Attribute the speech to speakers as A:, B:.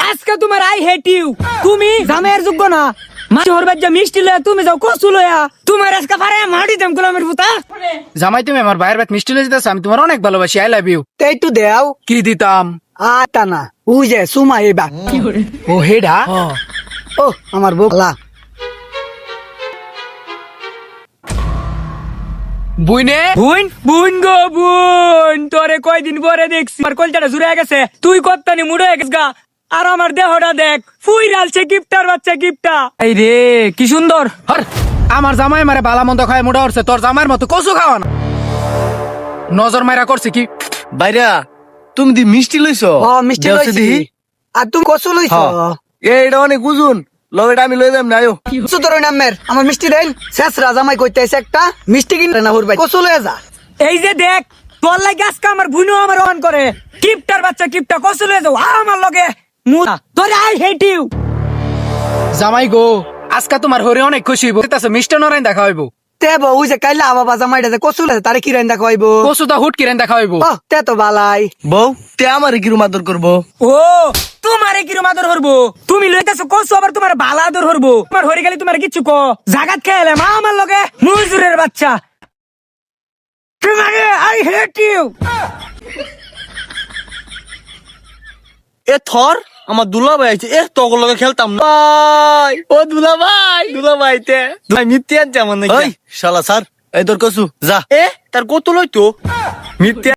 A: আজকে তোমার I hate you. তুমি জামাইয়ের যোগ্য না। মাছর বাচ্চা মিষ্টি লয়া তুমি যাও কচু লয়া। তোমার আজকে পারে মাটি দেম গোলামের পুতা।
B: জামাই তুমি আমার ভাইয়ের বাত মিষ্টি লয়ে দিতেছ, আমি তোমার অনেক ভালোবাসি, আই লাভ ইউ।
C: এই তো দেও
B: কি দিতাম?
C: আটা না ও যে সুমা এবা
B: ও হেডা।
C: ও আমার বোকলা
B: বুইনে
A: বুন বুন গো বুন, তোরে কয়দিন পরে দেখছি। আমার কলজাটা জুড়ে গেছে, তুই কত্তানি মুড়ে গেছ গা। আর আমার দেহটা দেখ, ফুই রালছে গিফটার বাচ্চা গিফটা। এই রে কি সুন্দর।
B: হর, আমার জামাই মারে বালা মন্দ খায় মোটা হচ্ছে, তোর জামাইয়ের মতো কচু খাওয়া না। নজর মাইরা করছে কি?
D: বাইরা তুমি দি মিষ্টি লইছো?
C: ও মিষ্টি
D: দেওছে
C: লইছি
D: দিহি?
C: আর তুমি কচু লইছো
D: এটা অনেক উজুন, লগেটা আমি লই যাম না। আয়ো
C: কচু তোর নামের আমার মিষ্টি দেন শেষ রাজামাই কইতে আইছে একটা মিষ্টি কিনতে না হুরবাই কচু লয়ে যা।
A: এই যে দেখ, তোর লাগে আজকে আমার বুনু আমার অন করে। গিফটার বাচ্চা গিফটা কসু লয়ে যাও আমার লগে মুরা। তোরে আই হেট ইউ।
B: জামাই গো, আজকে তোমার হরে অনেক খুশি হইব, মিষ্টি নরাইন দেখা হইব।
C: তে বউ যে কাইলা বাবা জামাইটা যে কচু লয়ে তারে কি রাইন্দা খাইবো।
B: কচু দা হুট কিরেন দেখা হইব।
C: ও তে তো বালাই
D: বউ তে আমারে কিরম আদর করবো?
A: ও তোমারে কিরম আদর হরবো? তুমি লইতাছো কসু আবার তোমার বালা আদর হরবো? তোমার হরে গেলে তোমার কিচ্ছু ক জাগাত খেলে মা আমার লগে মজুরের বাচ্চা। তোমারে আই হেট ইউ।
D: এ থর আমার দুলাভাই আইছে, এ তগর লগে খেলতাম না। ভাই ও দুলাভাই তে ভাই মিথ্যে আনছে আমার নাকি? ওই শালা স্যার এই তোর কসু যা। এ তার কত লইতো মিথ্যে